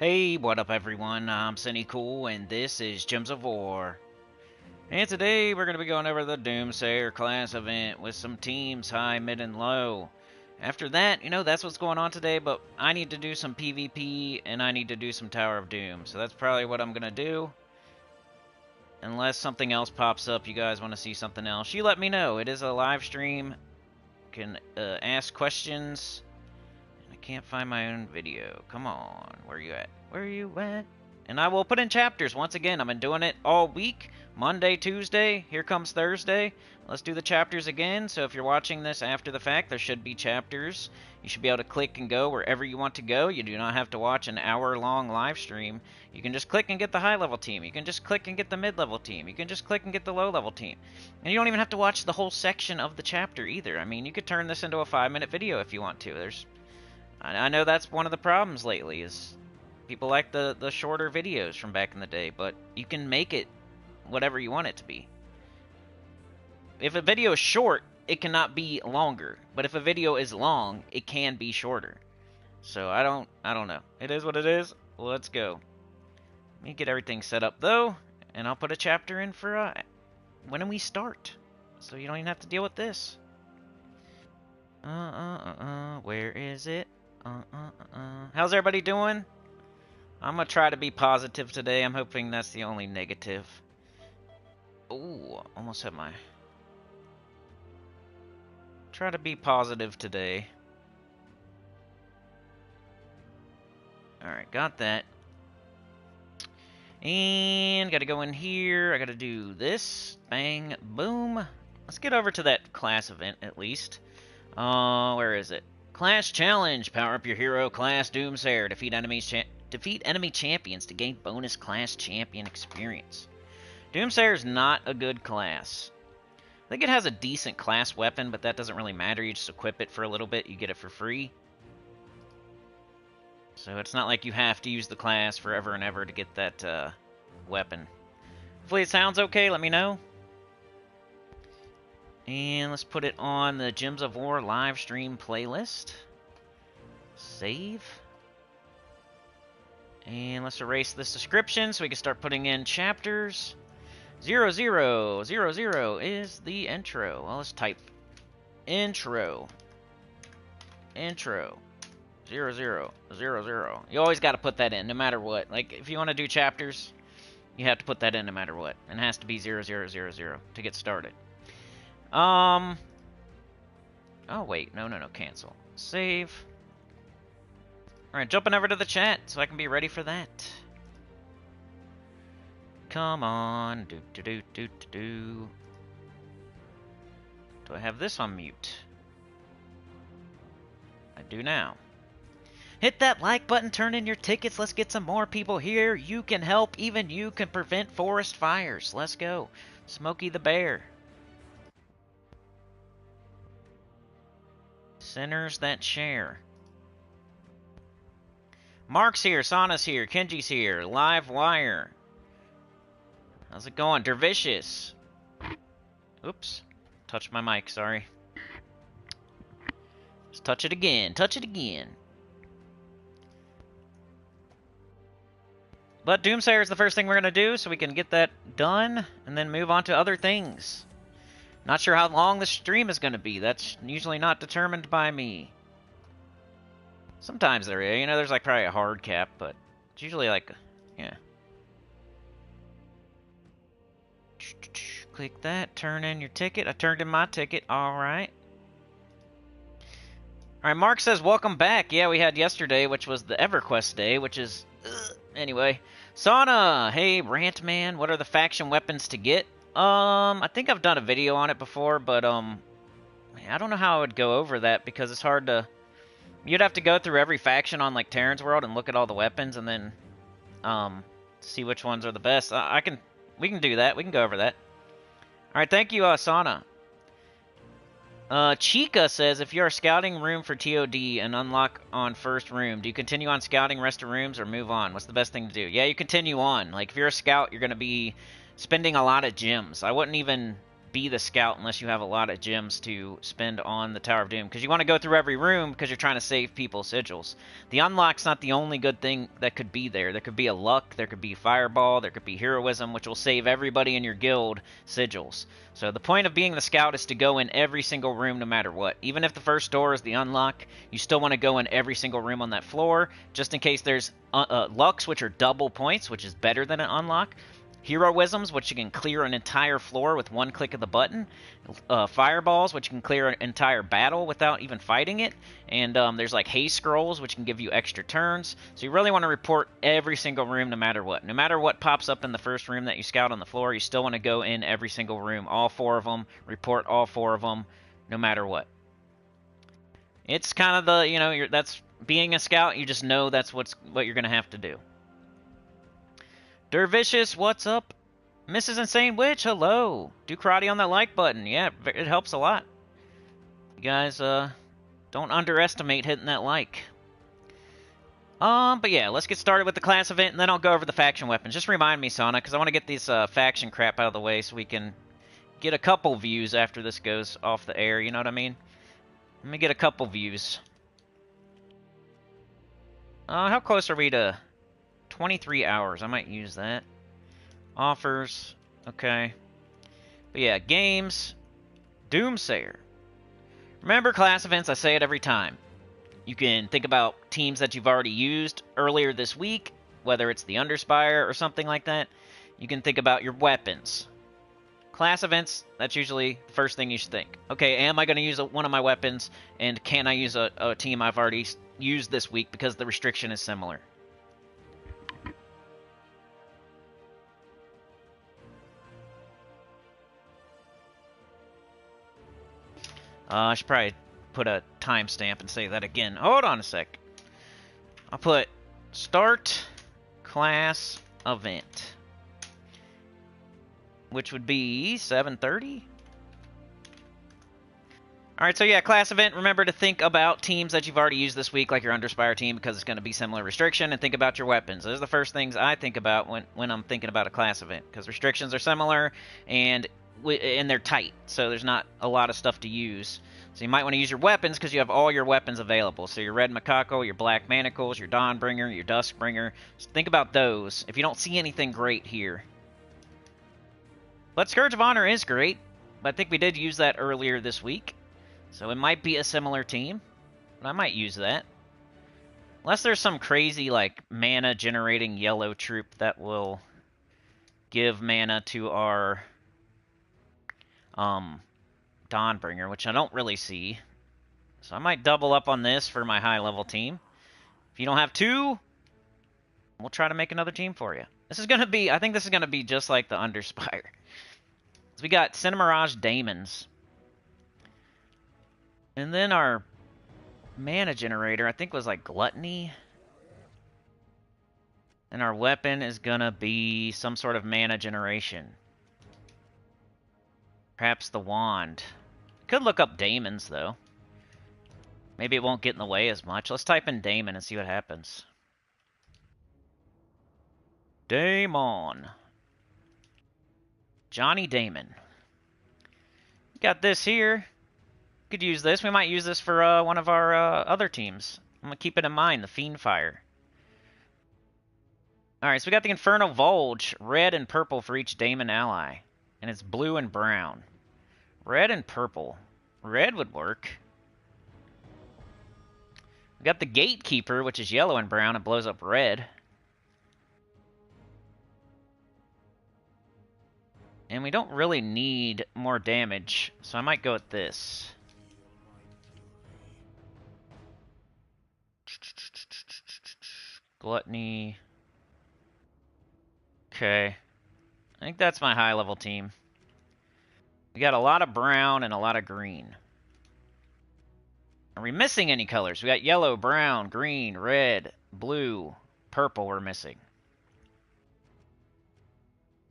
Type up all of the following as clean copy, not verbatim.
Hey, what up everyone? I'm Sinnycool and this is Gems of War. And today we're going to be going over the Doomsayer class event with some teams high, mid, and low. After that, that's what's going on today, but I need to do some PvP and I need to do some Tower of Doom. So that's probably what I'm going to do. Unless something else pops up, you guys want to see something else, you let me know. It is a live stream. You can ask questions. I can't find my own video. Come on. Where are you at? Where are you at? And I will put in chapters. Once again, I've been doing it all week. Monday, Tuesday. Here comes Thursday. Let's do the chapters again. So if you're watching this after the fact, there should be chapters. You should be able to click and go wherever you want to go. You do not have to watch an hour-long live stream. You can just click and get the high-level team. You can just click and get the mid-level team. You can just click and get the low-level team. And you don't even have to watch the whole section of the chapter either. I mean, you could turn this into a 5-minute video if you want to. I know that's one of the problems lately, is people like the shorter videos from back in the day, but you can make it whatever you want it to be. If a video is short, it cannot be longer, but if a video is long, it can be shorter. So I don't know. It is what it is. Let's go. Let me get everything set up though, and I'll put a chapter in for when we start, so you don't even have to deal with this. Where is it? How's everybody doing? I'm gonna try to be positive today. I'm hoping that's the only negative. Ooh, almost had my... Try to be positive today. Alright, got that. And gotta go in here. I gotta do this. Bang, boom. Let's get over to that class event at least. Where is it? Class Challenge. Power up your hero, Class Doomsayer. Defeat enemy champions to gain bonus class champion experience. Doomsayer is not a good class. I think it has a decent class weapon, but that doesn't really matter. You just equip it for a little bit, you get it for free. So it's not like you have to use the class forever and ever to get that weapon. Hopefully it sounds okay, let me know. And let's put it on the Gems of War live stream playlist. Save. And let's erase this description so we can start putting in chapters. 0000 is the intro. Well, let's type intro. Intro. 0000. You always got to put that in, no matter what. Like, if you want to do chapters, you have to put that in no matter what. And it has to be 0000 to get started. Oh, wait. No. Cancel. Save. Alright, jumping over to the chat so I can be ready for that. Come on. Do I have this on mute? I do now. Hit that like button, turn in your tickets. Let's get some more people here. You can help. Even you can prevent forest fires. Let's go. Smokey the Bear. Sinners that share. Mark's here, Sana's here, Kenji's here, Live Wire. How's it going? Dervicious. Oops. Touched my mic, sorry. Let's touch it again. Touch it again. But Doomsayer is the first thing we're going to do, so we can get that done, and then move on to other things. Not sure how long the stream is going to be. That's usually not determined by me. Sometimes there is. There's like probably a hard cap, but it's usually like, yeah. Click that. Turn in your ticket. I turned in my ticket. Alright. Alright, Mark says, welcome back. Yeah, we had yesterday, which was the EverQuest day, which is... Anyway. Sauna! Hey, Rant Man. What are the faction weapons to get? I think I've done a video on it before, but, I don't know how I would go over that, because it's hard to... You'd have to go through every faction on, like, Terran's World and look at all the weapons, and then, see which ones are the best. We can do that. We can go over that. Alright, thank you, Sauna. Chica says, if you're scouting room for TOD and unlock on first room, do you continue on scouting rest of rooms or move on? What's the best thing to do? Yeah, you continue on. Like, if you're a scout, you're going to be spending a lot of gems. I wouldn't even be the scout unless you have a lot of gems to spend on the Tower of Doom, because you want to go through every room because you're trying to save people's sigils. The unlock's not the only good thing that could be there. There could be a luck, there could be fireball, there could be heroism, which will save everybody in your guild sigils. So the point of being the scout is to go in every single room no matter what. Even if the first door is the unlock, you still want to go in every single room on that floor, just in case there's lucks, which are double points, which is better than an unlock. Heroisms, which you can clear an entire floor with one click of the button. Fireballs, which you can clear an entire battle without even fighting it. And there's like haste scrolls, which can give you extra turns. So you really want to report every single room no matter what. No matter what pops up in the first room that you scout on the floor, you still want to go in every single room, all 4 of them, report all 4 of them, no matter what. It's kind of the, you know, that's being a scout, you just know that's what you're going to have to do. Dervicious, what's up? Mrs. Insane Witch, hello. Do karate on that like button. Yeah, it helps a lot. You guys, don't underestimate hitting that like. But yeah, let's get started with the class event, and then I'll go over the faction weapons. Just remind me, Sana, because I want to get these faction crap out of the way so we can get a couple views after this goes off the air, you know what I mean? Let me get a couple views. How close are we to 23 hours? I might use that. Offers. Okay. But yeah, games. Doomsayer. Remember class events, I say it every time. You can think about teams that you've already used earlier this week, whether it's the Underspire or something like that. You can think about your weapons. Class events, that's usually the first thing you should think. Okay, am I going to use one of my weapons, and can I use a team I've already used this week because the restriction is similar? I should probably put a timestamp and say that again. Hold on a sec. I'll put start class event, which would be 7:30. Alright, so yeah, class event. Remember to think about teams that you've already used this week, like your Underspire team, because it's going to be similar restriction, and think about your weapons. Those are the first things I think about when I'm thinking about a class event, because restrictions are similar, and they're tight, so there's not a lot of stuff to use. So you might want to use your weapons because you have all your weapons available. So your Red Macaco, your Black Manacles, your Dawnbringer, your Duskbringer. So think about those if you don't see anything great here. But Scourge of Honor is great, but I think we did use that earlier this week. So it might be a similar team, but I might use that. Unless there's some crazy, like, mana-generating yellow troop that will give mana to our Dawnbringer, which I don't really see. So I might double up on this for my high-level team. If you don't have 2, we'll try to make another team for you. This is going to be, I think this is going to be just like the Underspire. So we got Cinemirage Daemons. And then our mana generator, I think, was like Gluttony. And our weapon is going to be some sort of mana generation. Perhaps the wand. Could look up Daemons, though. Maybe it won't get in the way as much. Let's type in Daemon and see what happens. Daemon. Johnny Damon. Got this here. Could use this. We might use this for one of our other teams. I'm going to keep it in mind, the Fiendfire. Alright, so we got the Inferno Volge. Red and purple for each Daemon ally. And it's blue and brown. Red and purple. Red would work. We got the Gatekeeper, which is yellow and brown. It blows up red. And we don't really need more damage, so I might go with this. Gluttony. Okay. I think that's my high-level team. We got a lot of brown and a lot of green. Are we missing any colors? We got yellow, brown, green, red, blue, purple we're missing.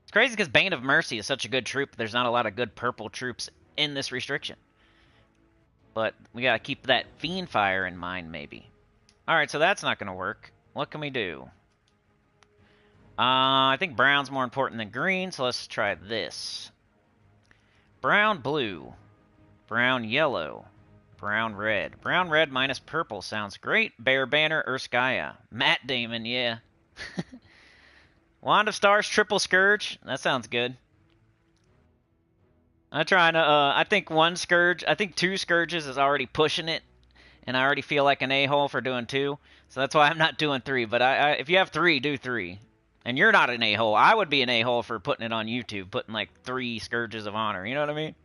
It's crazy because Bane of Mercy is such a good troop. There's not a lot of good purple troops in this restriction. But we gotta keep that Fiendfire in mind, maybe. Alright, so that's not gonna work. What can we do? I think brown's more important than green, so let's try this. Brown blue. Brown yellow. Brown red. Brown red minus purple sounds great. Bear Banner, Urskaya. Matt Damon, yeah. Wand of Stars, Triple Scourge. That sounds good. I'm trying to, I think two Scourges is already pushing it. And I already feel like an a-hole for doing 2. So that's why I'm not doing 3. But if you have 3, do 3. And you're not an a-hole. I would be an a-hole for putting it on YouTube, putting like 3 Scourges of Honor. You know what I mean?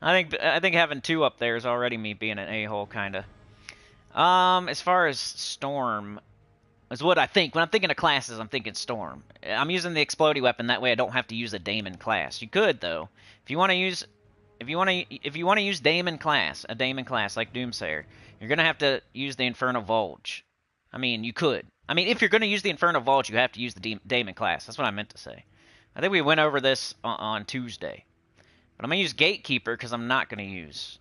I think having 2 up there is already me being an a-hole, kind of. As far as Storm, is what I think. When I'm thinking of classes, I'm thinking Storm. I'm using the Explodey weapon, that way I don't have to use a Daemon class. You could, though. If you want to use... If you want to use Daemon class, a Daemon class like Doomsayer, you're going to have to use the Infernal Vulge. I mean, you could. I mean, if you're going to use the Infernal Vulge, you have to use the Daemon class. That's what I meant to say. I think we went over this on Tuesday. But I'm going to use Gatekeeper because I'm not going to use.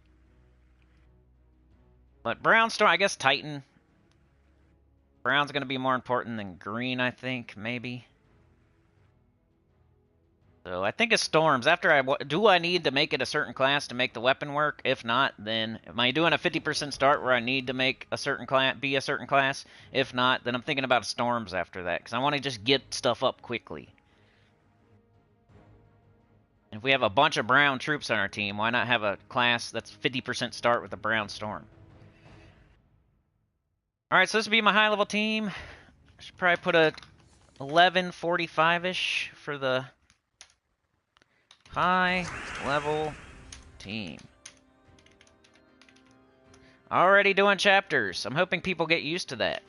But Brown Storm, I guess Titan. Brown's going to be more important than green, I think, maybe. So I think it's Storms. Do I need to make it a certain class to make the weapon work? If not, then am I doing a 50% start where I need to make a certain class, be a certain class? If not, then I'm thinking about Storms after that because I want to just get stuff up quickly. If we have a bunch of brown troops on our team, why not have a class that's 50% start with a brown Storm? Alright, so this would be my high-level team. I should probably put a 1145-ish for the high-level team. Already doing chapters. I'm hoping people get used to that.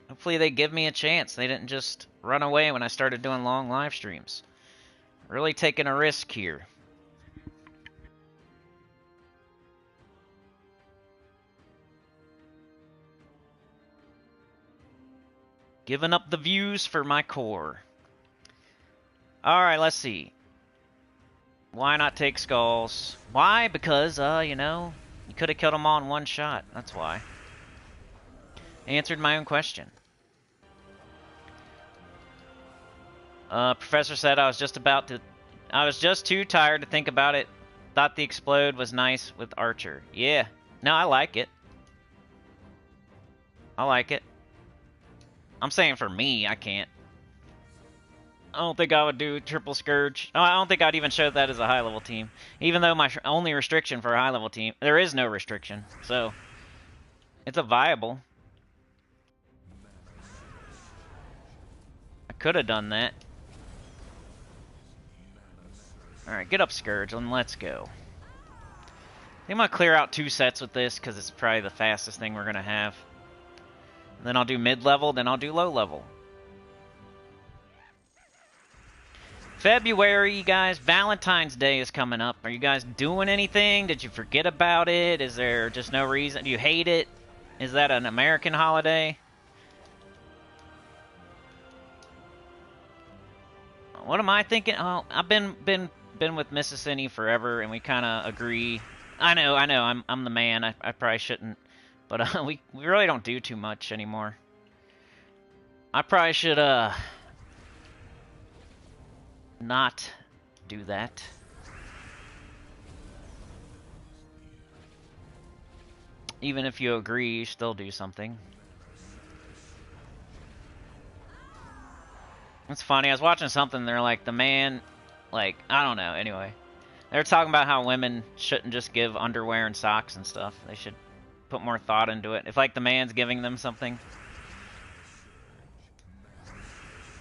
Hopefully they give me a chance. They didn't just run away when I started doing long live streams. Really taking a risk here. Giving up the views for my core. Alright, let's see. Why not take skulls? Why? Because, you know, you could have killed them all in one shot. That's why. Answered my own question. Professor said I was just too tired to think about it. Thought the explode was nice with Archer. Yeah. No, I like it. I like it. I'm saying for me, I can't. I don't think I would do Triple Scourge. I don't think I'd even show that as a high-level team. Even though my only restriction for a high-level team... There is no restriction, so... It's a viable. I could have done that. Alright, get up, Scourge, and let's go. I think I'm going to clear out 2 sets with this, because it's probably the fastest thing we're going to have. Then I'll do mid-level, then I'll do low-level. February, you guys, Valentine's Day is coming up. Are you guys doing anything? Did you forget about it? Is there just no reason? Do you hate it? Is that an American holiday? What am I thinking? Oh, I've been with Mrs. Cinny forever, and we kind of agree. I know, I'm the man. I probably shouldn't, but we really don't do too much anymore. I probably should not do that. Even if you agree, you still do something. It's funny, I was watching something, they're like, the man, like, I don't know, anyway. They're talking about how women shouldn't just give underwear and socks and stuff. They should put more thought into it. If, like, the man's giving them something,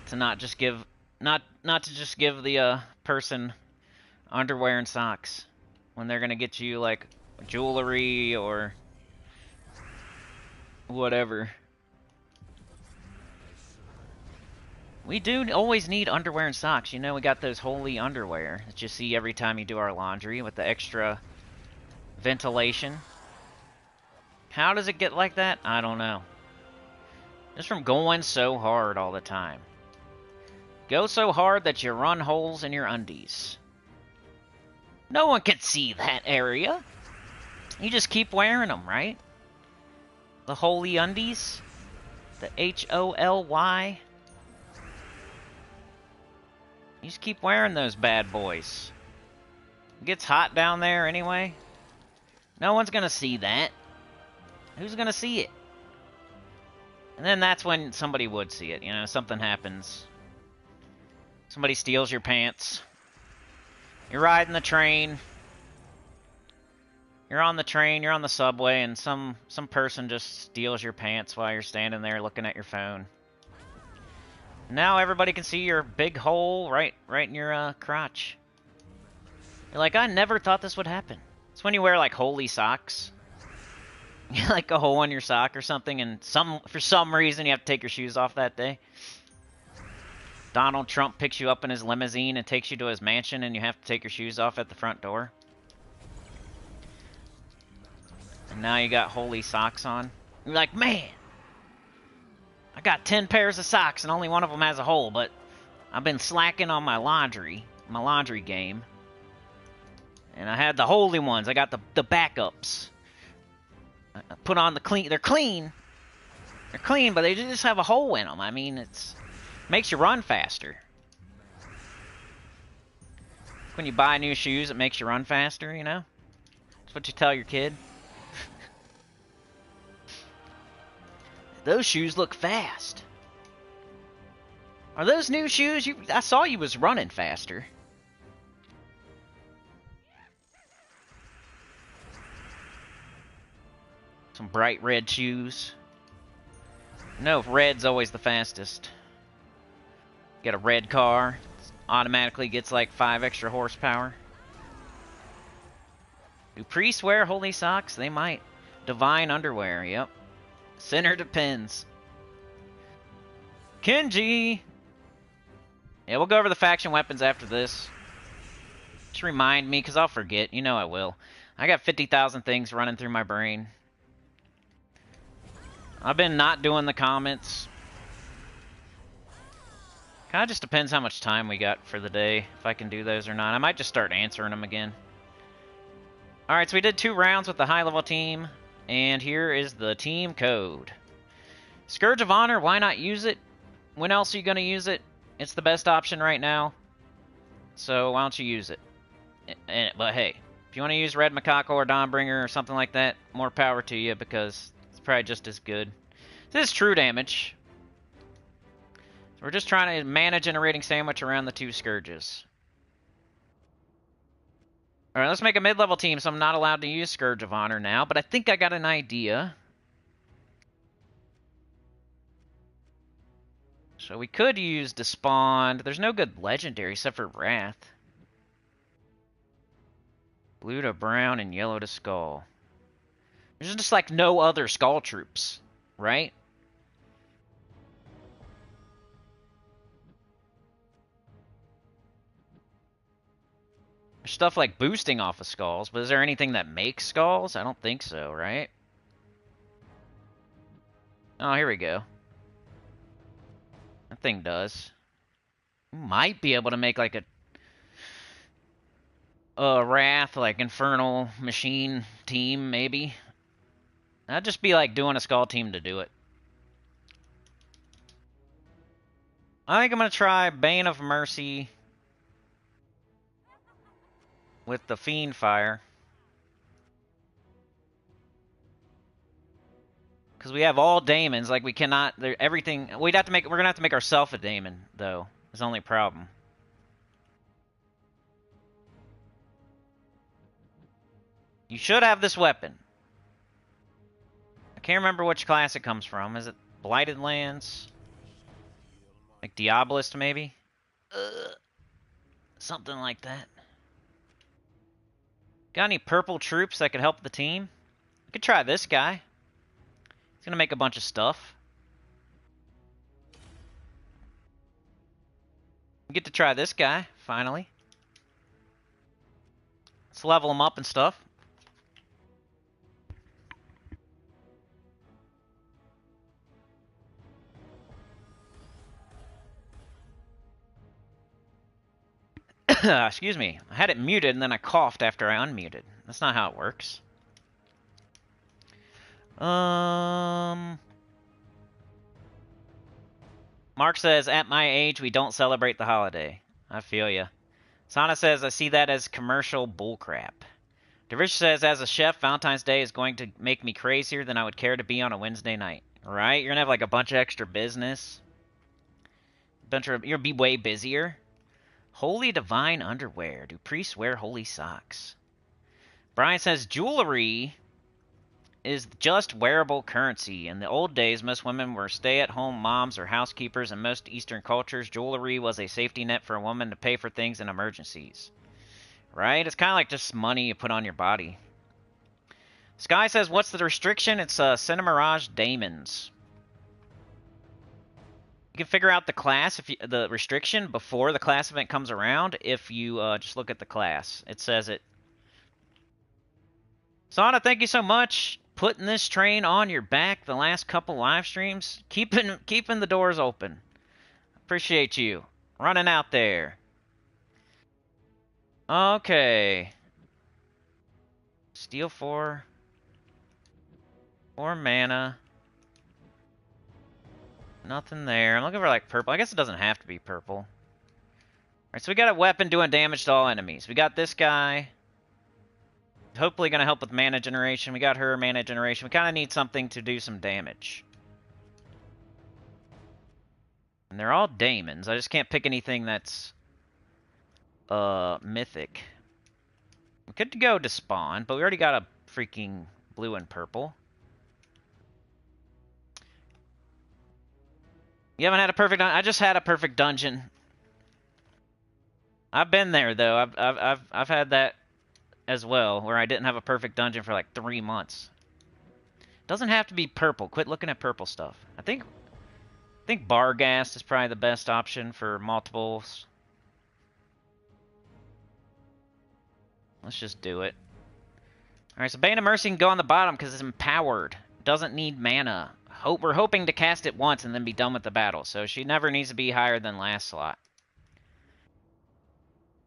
to not just give... Not to just give the person underwear and socks when they're gonna get you like jewelry or whatever. We do always need underwear and socks. You know, we got those holy underwear that you see every time you do our laundry with the extra ventilation. How does it get like that? I don't know. Just from going so hard all the time. Go so hard that you run holes in your undies. No one can see that area. You just keep wearing them, right? The holy undies? The H-O-L-Y? You just keep wearing those bad boys. gets hot down there anyway. No one's gonna see that. Who's gonna see it? And then that's when somebody would see it, you know, something happens. Somebody steals your pants. You're riding the train. You're on the train, you're on the subway, and some person just steals your pants while you're standing there looking at your phone. Now everybody can see your big hole right in your crotch. You're like, I never thought this would happen. It's when you wear like holy socks. Like a hole in your sock or something, and for some reason you have to take your shoes off that day. Donald Trump picks you up in his limousine and takes you to his mansion, and you have to take your shoes off at the front door. And now you got holy socks on. You're like, man, I got 10 pairs of socks and only one of them has a hole, but I've been slacking on my laundry game. And I had the holy ones. I got the backups. I put on the clean. They're clean. They're clean, but they just have a hole in them. I mean, it makes you run faster. When you buy new shoes, it makes you run faster, you know? That's what you tell your kid. Those shoes look fast. Are those new shoes? I saw you was running faster. Some bright red shoes. No, red's always the fastest. Get a red car. Automatically gets like 5 extra horsepower. Do priests wear holy socks? They might. Divine underwear, yep. Sinner depends. Kenji! Yeah, we'll go over the faction weapons after this. Just remind me, because I'll forget. You know I will. I got 50,000 things running through my brain. I've been not doing the comments. Kind of just depends how much time we got for the day, if I can do those or not. I might just start answering them again. Alright, so we did 2 rounds with the high-level team. And here is the team code. Scourge of Honor, why not use it? When else are you going to use it? It's the best option right now. So why don't you use it? But hey, if you want to use Red Macaco or Dawnbringer or something like that, more power to you, because it's probably just as good. This is true damage. So we're just trying to manage a rating sandwich around the 2 Scourges. Alright, let's make a mid-level team, so I'm not allowed to use Scourge of Honor now, but I think I got an idea. So we could use Despond. There's no good legendary except for Wrath. Blue to brown and yellow to skull. There's just like no other skull troops, right? There's stuff like boosting off of skulls, but is there anything that makes skulls? I don't think so, right? Oh, here we go. That thing does. Might be able to make like a Wrath, like Infernal Machine team, maybe. That'd just be like doing a skull team to do it. I think I'm going to try Bane of Mercy with the Fiend Fire. Because we have all daemons, like we cannot, everything, we're going to have to make ourselves a daemon, though. Is the only problem. You should have this weapon. I can't remember which class it comes from. Is it Blighted Lands? Like Diabolist, maybe? Something like that. Got any purple troops that could help the team? We could try this guy. He's gonna make a bunch of stuff. We get to try this guy, finally. Let's level him up and stuff. Excuse me. I had it muted and then I coughed after I unmuted. That's not how it works. Mark says, at my age, we don't celebrate the holiday. I feel ya. Sana says, I see that as commercial bullcrap. Derish says, as a chef, Valentine's Day is going to make me crazier than I would care to be on a Wednesday night. Right? You're gonna have like a bunch of extra business. You're gonna be way busier. Holy divine underwear. Do priests wear holy socks? Brian says, jewelry is just wearable currency. In the old days, most women were stay-at-home moms or housekeepers. In most Eastern cultures, jewelry was a safety net for a woman to pay for things in emergencies. Right? It's kind of like just money you put on your body. Sky says, what's the restriction? It's Cinemirage Daemons. You can figure out the class, the restriction, before the class event comes around if you just look at the class. It says it. Sana, thank you so much. Putting this train on your back the last couple live streams. Keeping the doors open. Appreciate you. Running out there. Okay. Steal 4. 4 mana. Nothing there. I'm looking for like purple. I guess it doesn't have to be purple. Alright, so we got a weapon doing damage to all enemies. We got this guy. Hopefully going to help with mana generation. We got her mana generation. We kind of need something to do some damage. And they're all daemons. I just can't pick anything that's mythic. We could go to spawn, but we already got a freaking blue and purple. You haven't had a perfect I just had a perfect dungeon. I've been there though. I've had that as well, where I didn't have a perfect dungeon for like 3 months. Doesn't have to be purple. Quit looking at purple stuff. I think Barghast is probably the best option for multiples. Let's just do it. Alright, so Bane of Mercy can go on the bottom because it's empowered. Doesn't need mana. We're hoping to cast it once and then be done with the battle, so she never needs to be higher than last slot.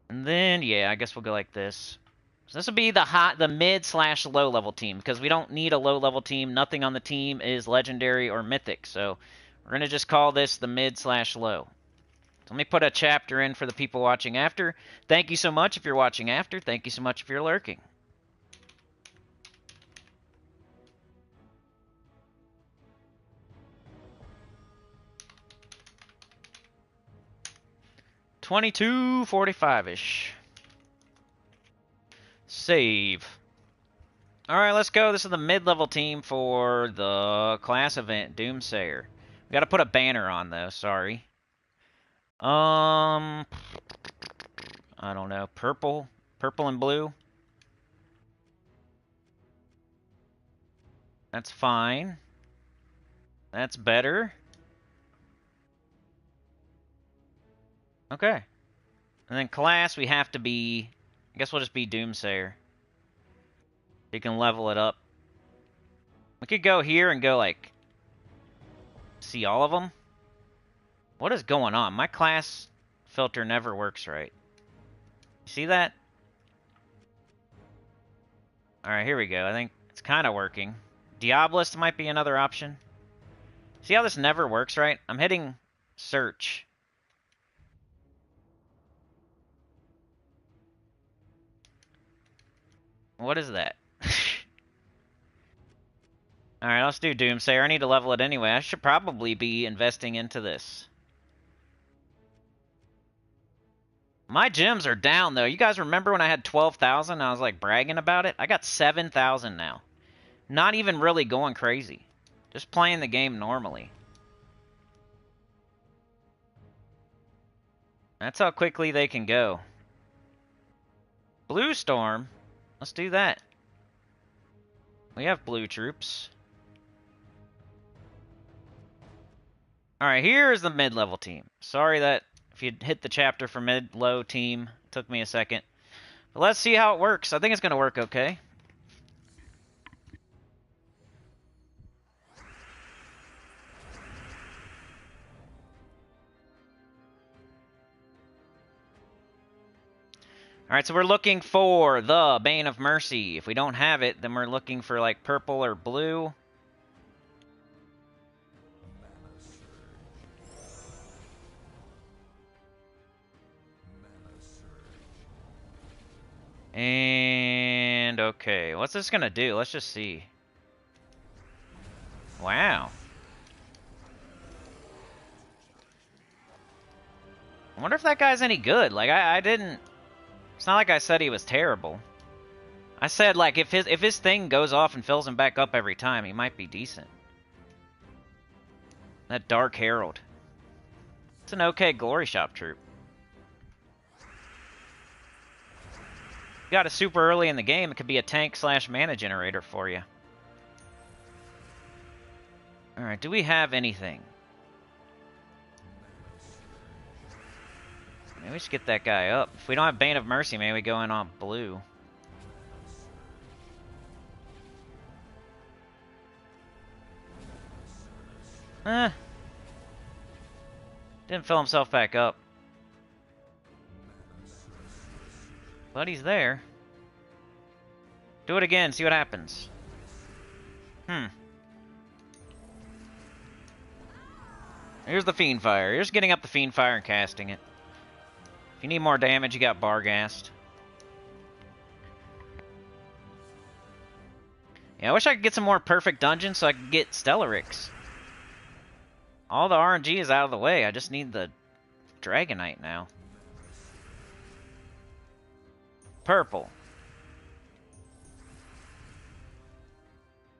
And then, yeah, I guess we'll go like this. So this will be the mid/low level team, because we don't need a low level team. Nothing on the team is legendary or mythic, so we're going to just call this the mid/low. So let me put a chapter in for the people watching after. Thank you so much if you're watching after. Thank you so much if you're lurking. $22.45-ish. Save. Alright, let's go. This is the mid-level team for the class event, Doomsayer. We gotta put a banner on, though. Sorry. I don't know. Purple? Purple and blue? That's fine. That's better. Okay. And then class, we have to be... I guess we'll just be Doomsayer. You can level it up. We could go here and go, like... see all of them? What is going on? My class filter never works right. See that? Alright, here we go. I think it's kind of working. Diabolist might be another option. See how this never works right? I'm hitting search. What is that? Alright, let's do Doomsayer. I need to level it anyway. I should probably be investing into this. My gems are down, though. You guys remember when I had 12,000 I was, like, bragging about it? I got 7,000 now. Not even really going crazy. Just playing the game normally. That's how quickly they can go. Blue Storm? Let's do that. We have blue troops. Alright, here's the mid-level team. Sorry that if you hit the chapter for mid-low team, it took me a second. But let's see how it works. I think it's going to work okay. Alright, so we're looking for the Bane of Mercy. If we don't have it, then we're looking for, like, purple or blue. And okay, what's this gonna do? Let's just see. Wow. I wonder if that guy's any good. Like I didn't. It's not like I said he was terrible. I said like if his thing goes off and fills him back up every time, he might be decent. That Dark Herald. It's an okay glory shop troop. You got it super early in the game, it could be a tank / mana generator for you. Alright, do we have anything? Maybe we should get that guy up. If we don't have Bane of Mercy, maybe we go in on blue. Didn't fill himself back up. But he's there. Do it again, see what happens. Here's the Fiend Fire. Here's getting up the Fiend Fire and casting it. If you need more damage, you got Barghast. Yeah, I wish I could get some more perfect dungeons so I could get Stellarix. All the RNG is out of the way. I just need the Dragonite now. Purple.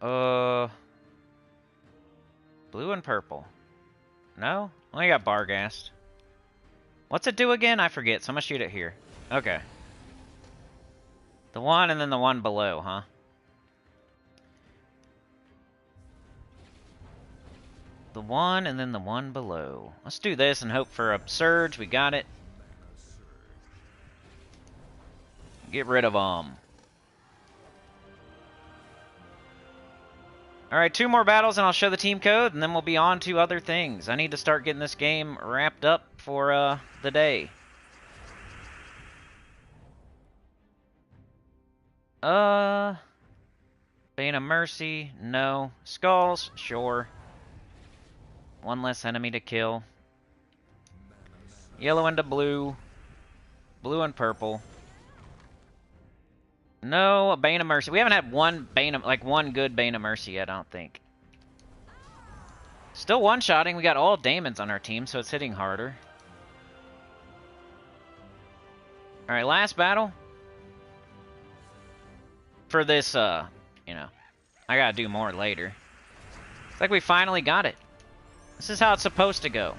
Blue and purple. No? Only got Barghast. What's it do again? I forget, so I'm gonna shoot it here. Okay. The one and then the one below, huh? The one and then the one below. Let's do this and hope for a surge. We got it. Get rid of them. Alright, 2 more battles and I'll show the team code and then we'll be on to other things. I need to start getting this game wrapped up for the day. Bane of Mercy, no. Skulls, sure. One less enemy to kill. Yellow into blue. Blue and purple. No, a Bane of Mercy. We haven't had one good Bane of Mercy yet, I don't think. Still one-shotting. We got all Daemons on our team, so it's hitting harder. Alright, last battle. For this, you know, I gotta do more later. It's like we finally got it. This is how it's supposed to go.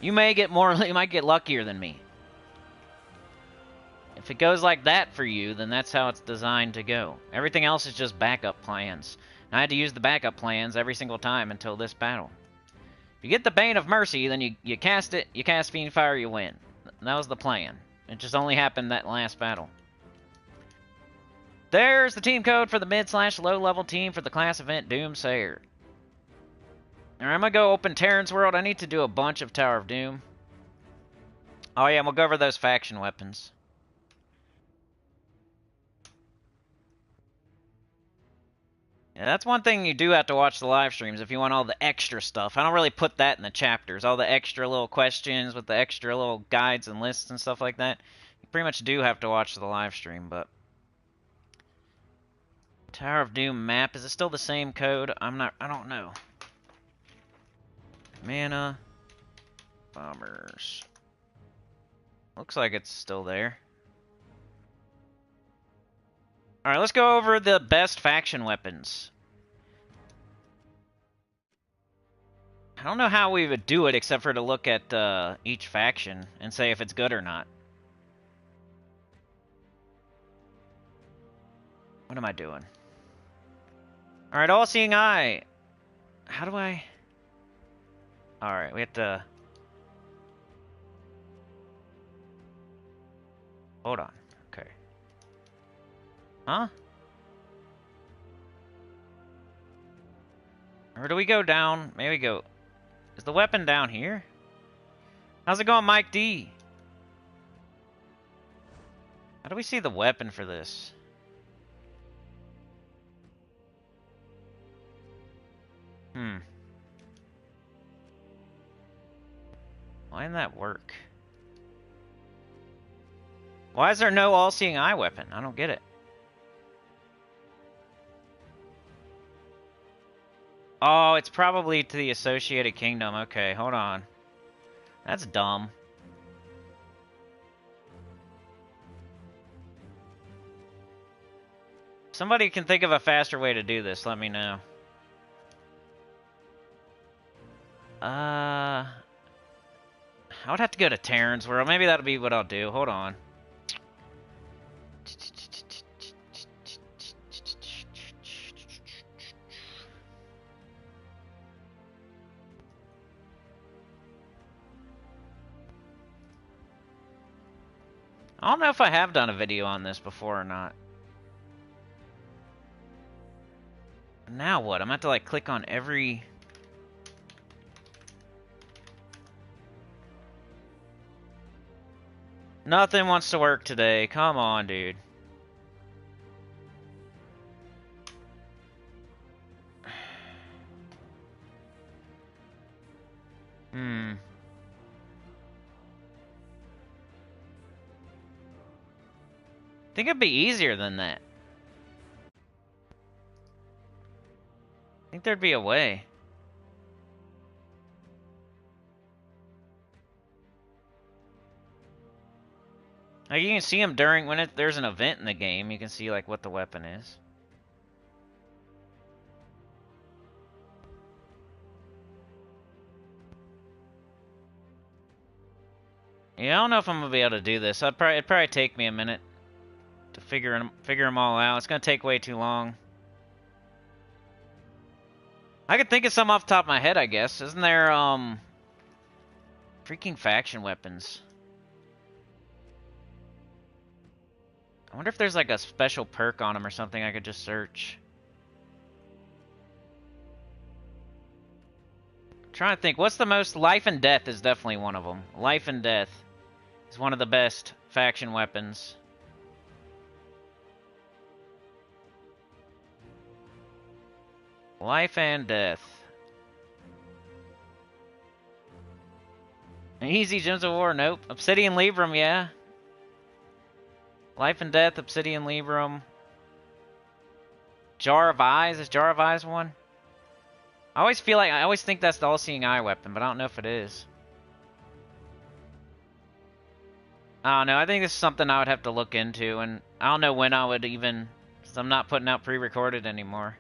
You may get more, you might get luckier than me. If it goes like that for you, then that's how it's designed to go. Everything else is just backup plans. And I had to use the backup plans every single time until this battle. If you get the Bane of Mercy, then you cast it, you cast Fiend Fire, you win. That was the plan. It just only happened that last battle. There's the team code for the mid/low level team for the class event Doomsayer. Alright, I'm gonna go open Terran's World. I need to do a bunch of Tower of Doom. Oh yeah, and we'll go over those faction weapons. Yeah, that's one thing you do have to watch the live streams if you want all the extra stuff. I don't really put that in the chapters. All the extra little questions with the extra little guides and lists and stuff like that. You pretty much do have to watch the live stream, but... Tower of Doom map, is it still the same code? I don't know. Mana. Bombers. Looks like it's still there. Alright, let's go over the best faction weapons. I don't know how we would do it except for to look at each faction and say if it's good or not. What am I doing? Alright, All-Seeing Eye. How do I... Alright, we have to... Hold on. Okay. Huh? Or do we go down? Maybe we go... Is the weapon down here? How's it going, Mike D? How do we see the weapon for this? Why didn't that work? Why is there no all-seeing eye weapon? I don't get it. Oh, it's probably to the Associated Kingdom. Okay, hold on. That's dumb. Somebody can think of a faster way to do this, let me know. I would have to go to Terran's World. Maybe that'll be what I'll do. Hold on. I don't know if I have done a video on this before or not. Now what? I'm going to have to like click on every... Nothing wants to work today. Come on, dude. I think it'd be easier than that. I think there'd be a way. Like you can see them during when there's an event in the game. You can see like what the weapon is. Yeah, I don't know if I'm gonna be able to do this. It'd probably take me a minute to figure them all out. It's gonna take way too long. I could think of some off the top of my head, I guess. Isn't there freaking faction weapons? I wonder if there's like a special perk on them or something I could just search. I'm trying to think. What's the most? Life and Death is definitely one of them. Life and Death is one of the best faction weapons. Life and Death. Easy Gems of War, nope. Obsidian Librum, yeah. Life and Death, Obsidian Librum. Jar of Eyes, is Jar of Eyes one? I always think that's the all-seeing eye weapon, but I don't know if it is. I don't know, I think this is something I would have to look into, and I don't know when I would even, because I'm not putting out pre-recorded anymore.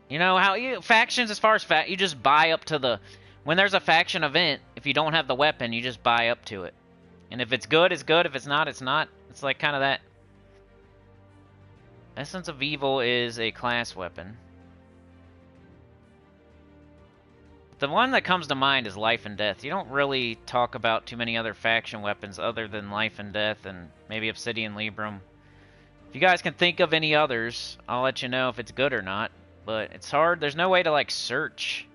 You know how factions, as far as you just buy up to the... When there's a faction event, if you don't have the weapon, you just buy up to it. And if it's good, it's good. If it's not, it's not. It's like kind of that. Essence of Evil is a class weapon. The one that comes to mind is Life and Death. You don't really talk about too many other faction weapons other than Life and Death and maybe Obsidian Librum. If you guys can think of any others, I'll let you know if it's good or not. But it's hard. There's no way to, like, search.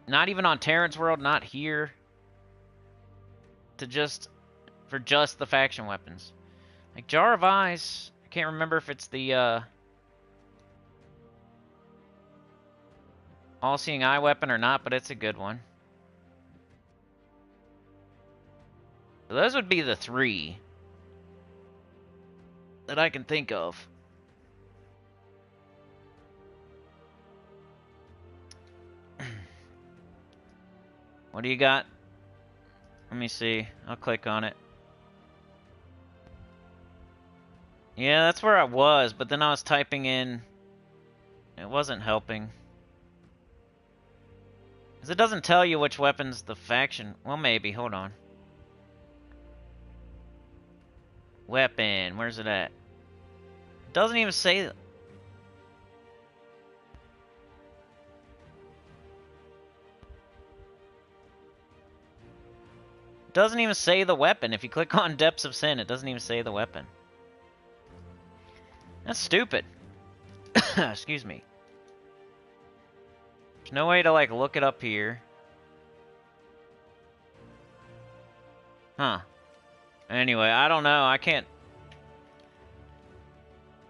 Not even on Terran's World, not here. For just the faction weapons. Like, Jar of Eyes. I can't remember if it's the, all-seeing eye weapon or not, but it's a good one. So those would be the three that I can think of. What do you got? Let me see. I'll click on it. Yeah, that's where I was, but then I was typing in. It wasn't helping. Because it doesn't tell you which weapons the faction... Well, maybe. Hold on. Weapon. Where's it at? It doesn't even say... Doesn't even say the weapon. If you click on Depths of Sin, it doesn't even say the weapon. That's stupid. Excuse me. There's no way to, like, look it up here. Huh. Anyway, I don't know. I can't...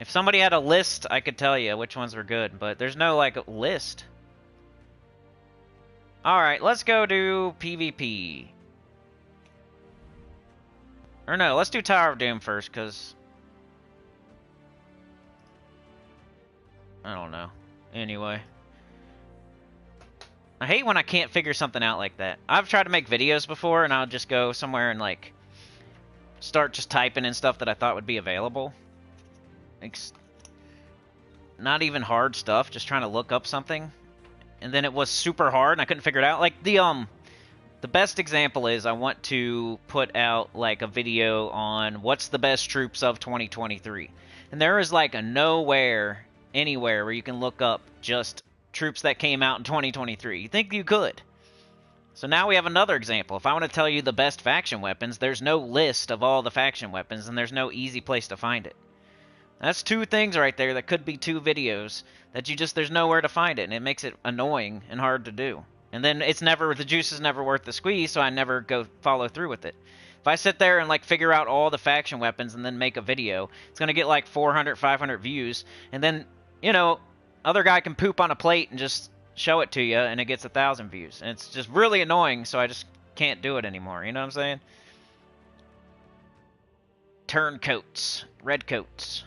If somebody had a list, I could tell you which ones were good, but there's no, like, list. Alright, let's go do PvP. Or no, let's do Tower of Doom first, because... I don't know. Anyway. I hate when I can't figure something out like that. I've tried to make videos before, and I'll just go somewhere and, like, start just typing in stuff that I thought would be available. Like, not even hard stuff, just trying to look up something. And then it was super hard, and I couldn't figure it out. Like, the best example is I want to put out, like, a video on what's the best troops of 2023. And there is, like, a nowhere, anywhere, where you can look up just troops that came out in 2023. You think you could. So now we have another example. If I want to tell you the best faction weapons, there's no list of all the faction weapons, and there's no easy place to find it. That's two things right there that could be two videos that you just, there's nowhere to find it, and it makes it annoying and hard to do. And then it's never, the juice is never worth the squeeze, so I never go follow through with it. If I sit there and, like, figure out all the faction weapons and then make a video, it's going to get, like, 400, 500 views, and then, you know, other guy can poop on a plate and just show it to you, and it gets 1,000 views. And it's just really annoying, so I just can't do it anymore, you know what I'm saying? Turncoats. Redcoats.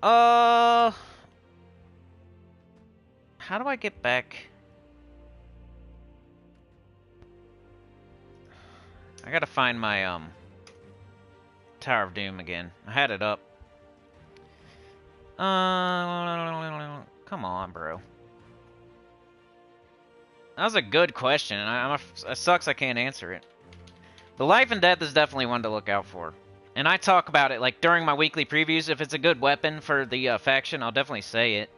How do I get back? I gotta find my, Tower of Doom again. I had it up. Come on, bro. That was a good question, and it sucks I can't answer it. The life and death is definitely one to look out for. And I talk about it, like, during my weekly previews. If it's a good weapon for the faction, I'll definitely say it.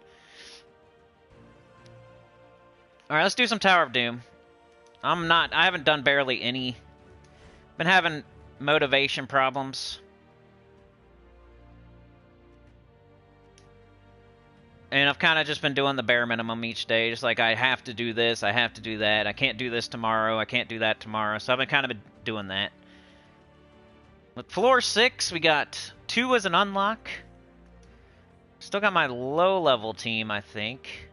Alright, let's do some Tower of Doom. I haven't done barely any. Been having motivation problems. And I've kind of just been doing the bare minimum each day. Just like, I have to do this, I have to do that. I can't do this tomorrow, I can't do that tomorrow. So I've been kind of doing that. With floor 6, we got 2 as an unlock. Still got my low-level team, I think.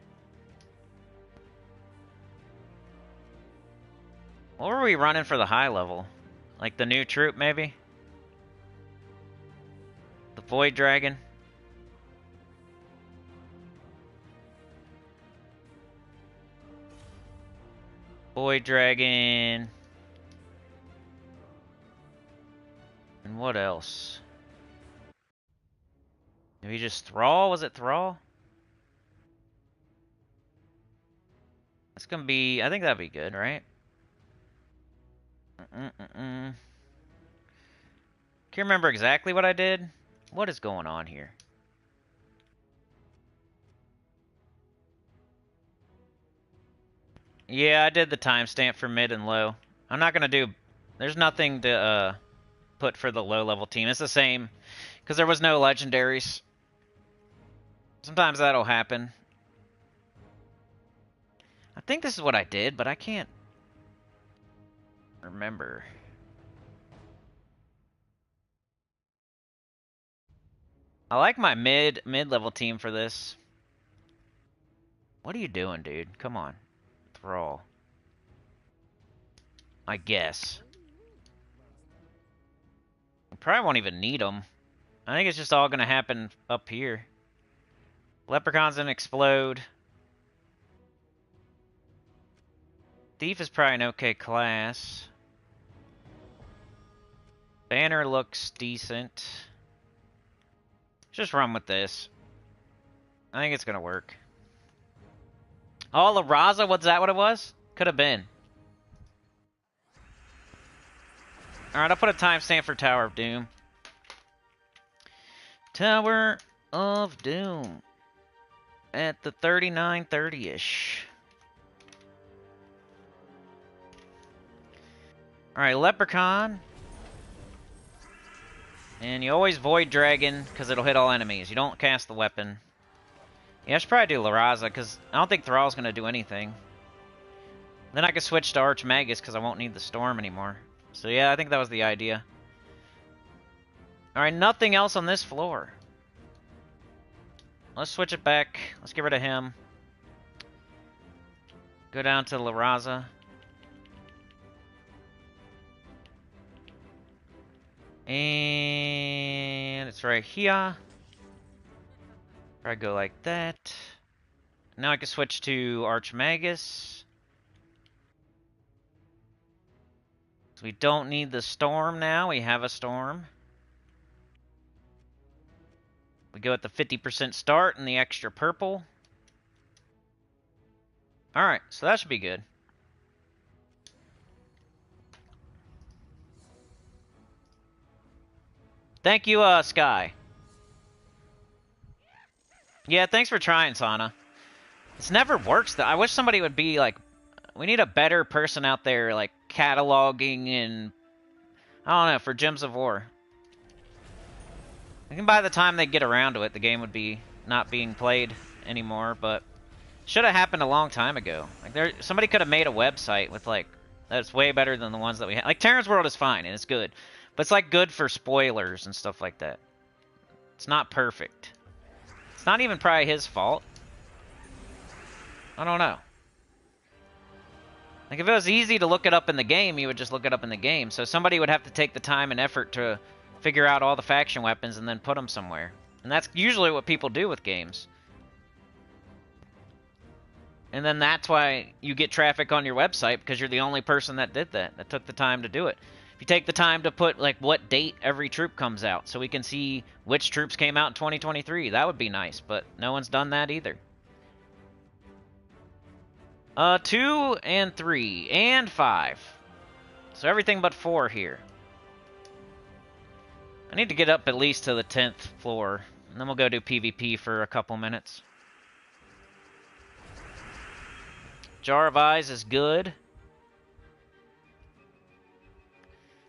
What were we running for the high level? Like the new troop, maybe? The Void Dragon? Void Dragon... And what else? Maybe just Thrall? Was it Thrall? That's gonna be... I think that'd be good, right? Can't remember exactly what I did. What is going on here? Yeah, I did the timestamp for mid and low. I'm not gonna do... There's nothing to, put for the low-level team. It's the same, because there was no legendaries. Sometimes that'll happen. I think this is what I did, but I can't remember. I like my mid-level team for this. What are you doing, dude? Come on. Thrall. I guess. Probably won't even need them. I think it's just all going to happen up here. Leprechaun's going to explode. Thief is probably an okay class. Banner looks decent. Just run with this. I think it's going to work. Oh, La Raza, was that what it was? Could have been. Alright, I'll put a timestamp for Tower of Doom. Tower of Doom. At the 39:30-ish. Alright, Leprechaun. And you always Void Dragon, because it'll hit all enemies. You don't cast the weapon. Yeah, I should probably do La Raza, because I don't think Thrall's going to do anything. Then I can switch to Archmagus, because I won't need the Storm anymore. So yeah, I think that was the idea. Alright, nothing else on this floor. Let's switch it back. Let's get rid of him. Go down to La Raza. And it's right here. I go like that. Now I can switch to Archmagus. So we don't need the storm now. We have a storm. We go at the 50% start and the extra purple. Alright, so that should be good. Thank you, Sky. Yeah, thanks for trying, Sana. This never works, though. I wish somebody would be, like... We need a better person out there, like, cataloging and... I don't know, for Gems of War. I think by the time they get around to it, the game would be not being played anymore, but... Should have happened a long time ago. Like, somebody could have made a website with, like... That's way better than the ones that we have. Like, Terran's World is fine, and it's good. But it's, like, good for spoilers and stuff like that. It's not perfect. It's not even probably his fault. I don't know. Like, if it was easy to look it up in the game, you would just look it up in the game. So somebody would have to take the time and effort to figure out all the faction weapons and then put them somewhere. And that's usually what people do with games. And then that's why you get traffic on your website, because you're the only person that did that took the time to do it. If you take the time to put, like, what date every troop comes out, so we can see which troops came out in 2023, that would be nice, but no one's done that either. 2 and 3 and 5. So everything but 4 here. I need to get up at least to the 10th floor, and then we'll go do PvP for a couple minutes. Jar of Eyes is good.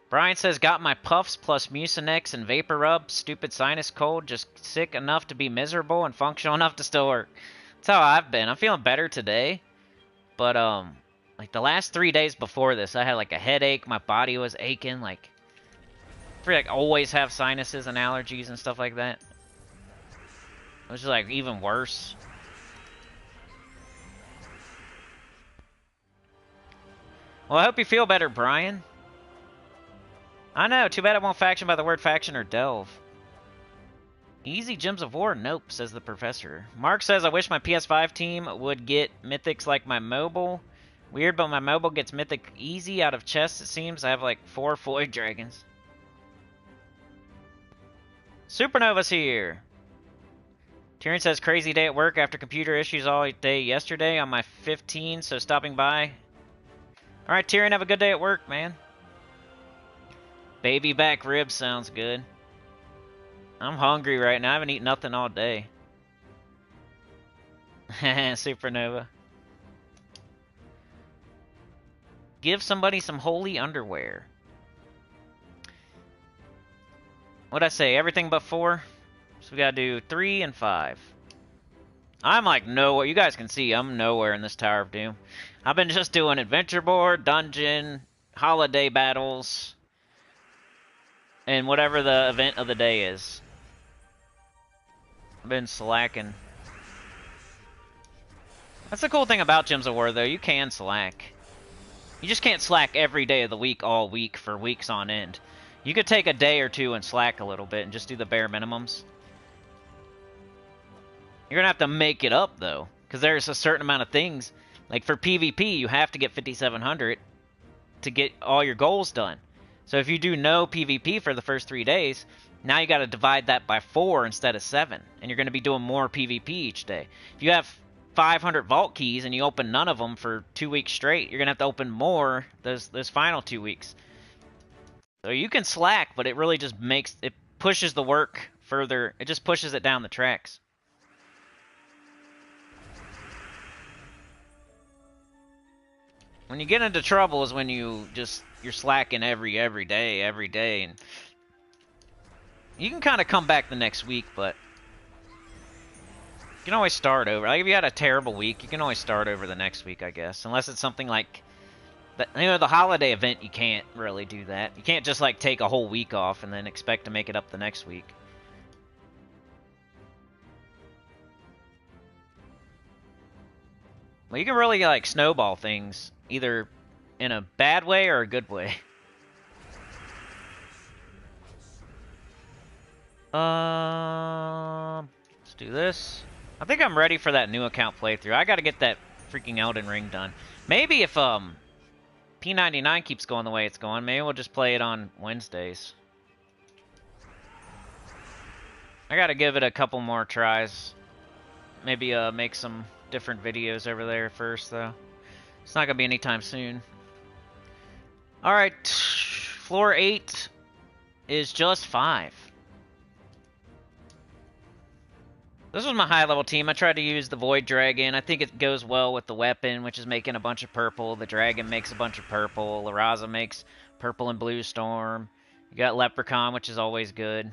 Brian says, got my puffs plus Mucinex and Vapor Rub. Stupid sinus cold, just sick enough to be miserable and functional enough to still work. That's how I've been. I'm feeling better today. But, like, the last 3 days before this, I had, like, a headache. My body was aching. Like, I feel like I always have sinuses and allergies and stuff like that. It was just, like, even worse. Well, I hope you feel better, Brian. I know, too bad it won't faction by the word faction or delve. Easy Gems of War? Nope, says the professor. Mark says, I wish my PS5 team would get mythics like my mobile. Weird, but my mobile gets mythic easy out of chests, it seems. I have like 4 Void Dragons. Supernova's here. Tyrion says, crazy day at work after computer issues all day yesterday on my 15, so stopping by. Alright, Tyrion, have a good day at work, man. Baby back ribs sounds good. I'm hungry right now. I haven't eaten nothing all day. Supernova. Give somebody some holy underwear. What'd I say? Everything but 4? So we gotta do 3 and 5. I'm like nowhere. You guys can see I'm nowhere in this Tower of Doom. I've been just doing adventure board, dungeon, holiday battles, and whatever the event of the day is. I've been slacking. That's the cool thing about Gems of War, though. You can slack. You just can't slack every day of the week, all week, for weeks on end. You could take a day or two and slack a little bit and just do the bare minimums. You're going to have to make it up, though, because there's a certain amount of things. Like, for PvP, you have to get 5,700 to get all your goals done. So if you do no PvP for the first 3 days, now you got to divide that by 4 instead of 7. And you're going to be doing more PvP each day. If you have 500 vault keys and you open none of them for 2 weeks straight, you're going to have to open more those final 2 weeks. So you can slack, but it really just it pushes the work further. It just pushes it down the tracks. When you get into trouble is when you're slacking every day, and you can kind of come back the next week, but you can always start over. Like, if you had a terrible week, you can always start over the next week, I guess. Unless it's something like, the holiday event, you can't really do that. You can't just, like, take a whole week off and then expect to make it up the next week. Well, you can really, like, snowball things, either in a bad way or a good way. Let's do this. I think I'm ready for that new account playthrough. I gotta get that freaking Elden Ring done. Maybe if, P99 keeps going the way it's going, maybe we'll just play it on Wednesdays. I gotta give it a couple more tries. Maybe, make some different videos over there first, though. It's not gonna be anytime soon. Alright, floor 8 is just 5. This was my high-level team. I tried to use the Void Dragon. I think it goes well with the weapon, which is making a bunch of purple. The Dragon makes a bunch of purple. Laraza makes purple and blue storm. You got Leprechaun, which is always good.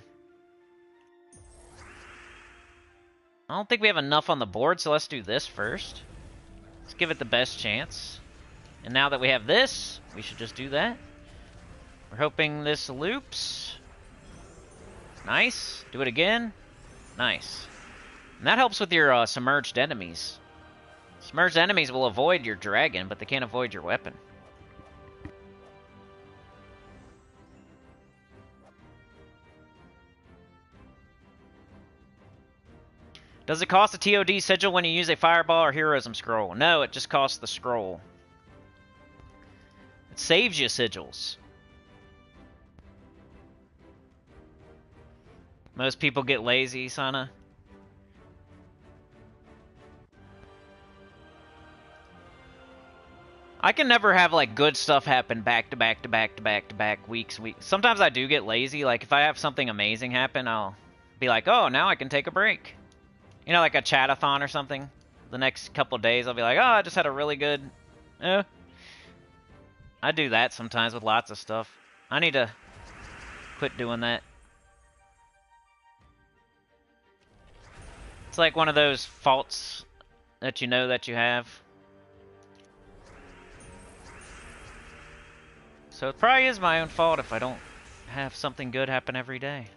I don't think we have enough on the board, so let's do this first. Let's give it the best chance. And now that we have this, we should just do that. We're hoping this loops. Nice. Do it again. Nice. And that helps with your submerged enemies. Submerged enemies will avoid your dragon, but they can't avoid your weapon. Does it cost a TOD sigil when you use a fireball or heroism scroll? No, it just costs the scroll. It saves you sigils. Most people get lazy, Sana. I can never have, like, good stuff happen back to back to back to back to back, weeks. Sometimes I do get lazy. Like, if I have something amazing happen, I'll be like, oh, now I can take a break. You know, like a chatathon or something. The next couple days, I'll be like, oh, I just had a really good... I do that sometimes with lots of stuff. I need to quit doing that. It's like one of those faults that you know that you have. So it probably is my own fault if I don't have something good happen every day.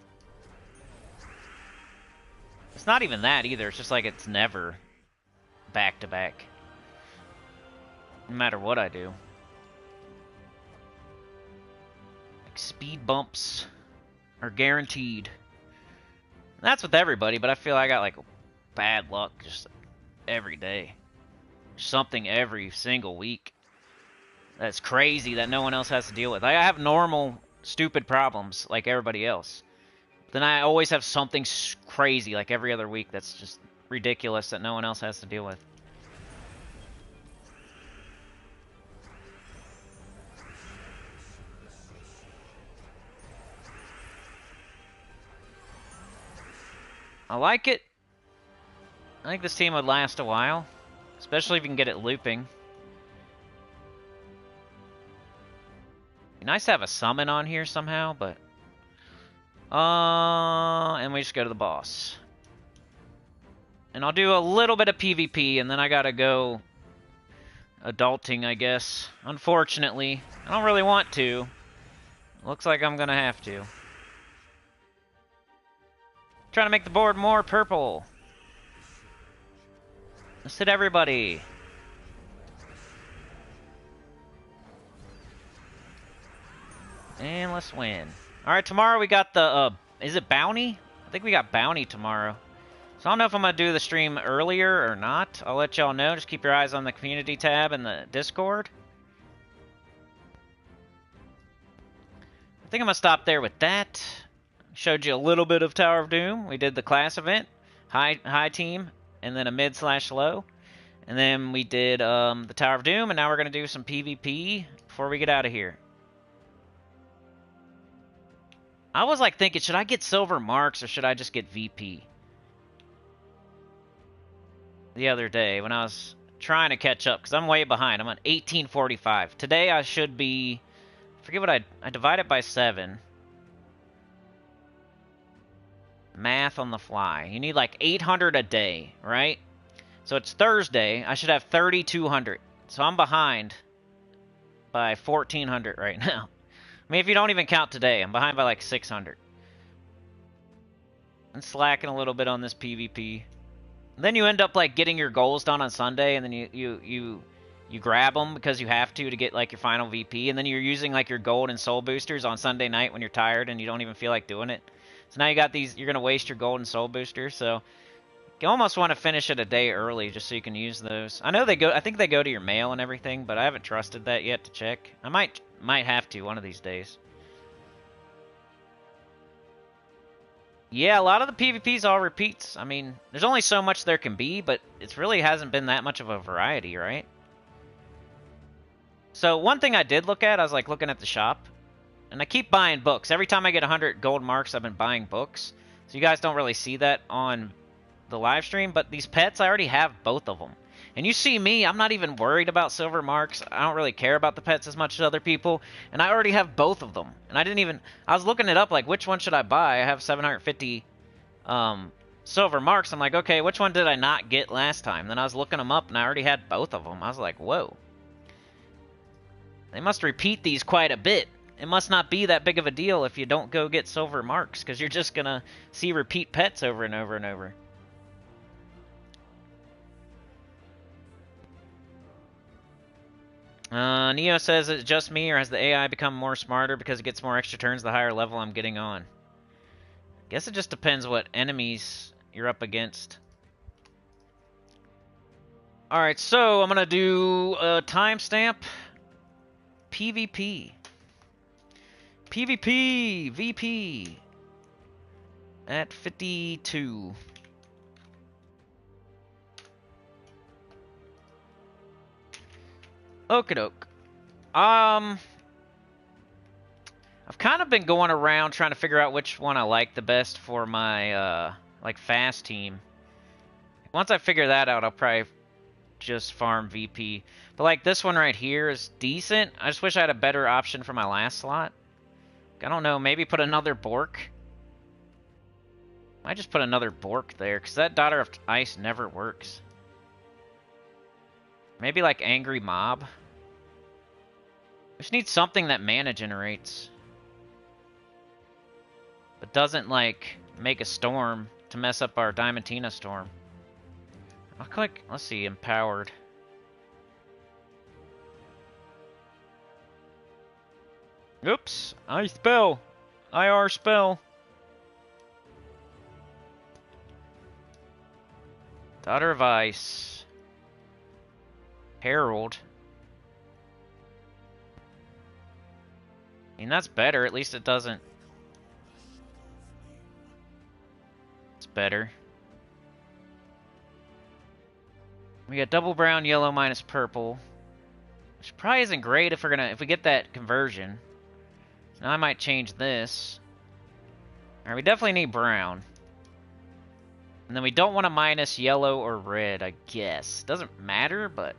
It's not even that either. It's just like it's never back to back. No matter what I do. Like speed bumps are guaranteed. And that's with everybody, but I feel I got like bad luck just every day. Something every single week. That's crazy that no one else has to deal with. I have normal, stupid problems like everybody else. Then I always have something crazy like every other week that's just ridiculous that no one else has to deal with. I like it. I think this team would last a while. Especially if you can get it looping. Be nice to have a summon on here somehow, but... and we just go to the boss. And I'll do a little bit of PvP, and then I gotta go... adulting, I guess. Unfortunately. I don't really want to. Looks like I'm gonna have to. Trying to make the board more purple. Let's hit everybody. And let's win. Alright, tomorrow we got the, is it Bounty? I think we got Bounty tomorrow. So I don't know if I'm going to do the stream earlier or not. I'll let y'all know. Just keep your eyes on the community tab and the Discord. I think I'm going to stop there with that. Showed you a little bit of Tower of Doom. We did the class event, high team, and then a mid/low. And then we did the Tower of Doom, and now we're going to do some PvP before we get out of here. I was like thinking, should I get silver marks or should I just get VP? The other day when I was trying to catch up, because I'm way behind. I'm at 1845. Today I should be, I forget what I divide it by 7. Math on the fly. You need like 800 a day, right? So it's Thursday. I should have 3,200. So I'm behind by 1,400 right now. I mean, if you don't even count today, I'm behind by like 600. I'm slacking a little bit on this PvP. Then you end up like getting your goals done on Sunday, and then you grab them because you have to get like your final VP, and then you're using like your gold and soul boosters on Sunday night when you're tired and you don't even feel like doing it. So now you got these. You're gonna waste your gold and soul boosters. So you almost want to finish it a day early just so you can use those. I know they go. I think they go to your mail and everything, but I haven't trusted that yet to check. I might have to one of these days. Yeah, a lot of the PvPs all repeats. I mean, there's only so much there can be, but it really hasn't been that much of a variety, right? So one thing I did look at, I was like looking at the shop, and I keep buying books. Every time I get 100 gold marks, I've been buying books. So you guys don't really see that on the live stream, but these pets, I already have both of them. And you see me, I'm not even worried about silver marks. I don't really care about the pets as much as other people, and I already have both of them. And I was looking it up, like, which one should I buy? I have 750 silver marks. I'm like, okay, which one did I not get last time? Then I was looking them up, and I already had both of them. I was like, whoa. They must repeat these quite a bit. It must not be that big of a deal if you don't go get silver marks, because you're just going to see repeat pets over and over and over. Neo says it's just me, or has the AI become more smarter because it gets more extra turns the higher level I'm getting on? Guess it just depends what enemies you're up against. Alright, so I'm going to do a timestamp. PvP. PvP! VP! At 52. Okie-doke. I've kind of been going around trying to figure out which one I like the best for my, like, fast team. Once I figure that out, I'll probably just farm VP. But, like, this one right here is decent. I just wish I had a better option for my last slot. I don't know, maybe put another Bork? I just put another Bork there, because that Daughter of Ice never works. Maybe, like, Angry Mob? We just need something that mana generates. But doesn't, like, make a storm to mess up our Diamantina storm. I'll click, let's see, Empowered. Oops, I spell. IR spell. Daughter of Ice. Herald. I mean, that's better. At least it doesn't... It's better. We got double brown, yellow, minus purple. Which probably isn't great if we get that conversion. So now I might change this. Alright, we definitely need brown. And then we don't want to minus yellow or red, I guess. Doesn't matter, but...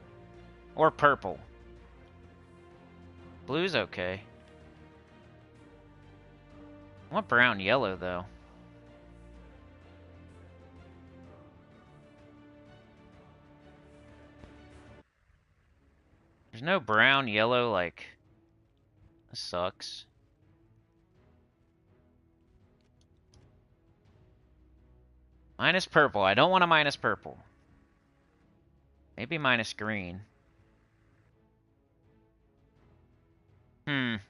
Or purple. Blue's okay. I want brown yellow, though. There's no brown yellow, like... This sucks. Minus purple. I don't want to minus purple. Maybe minus green. I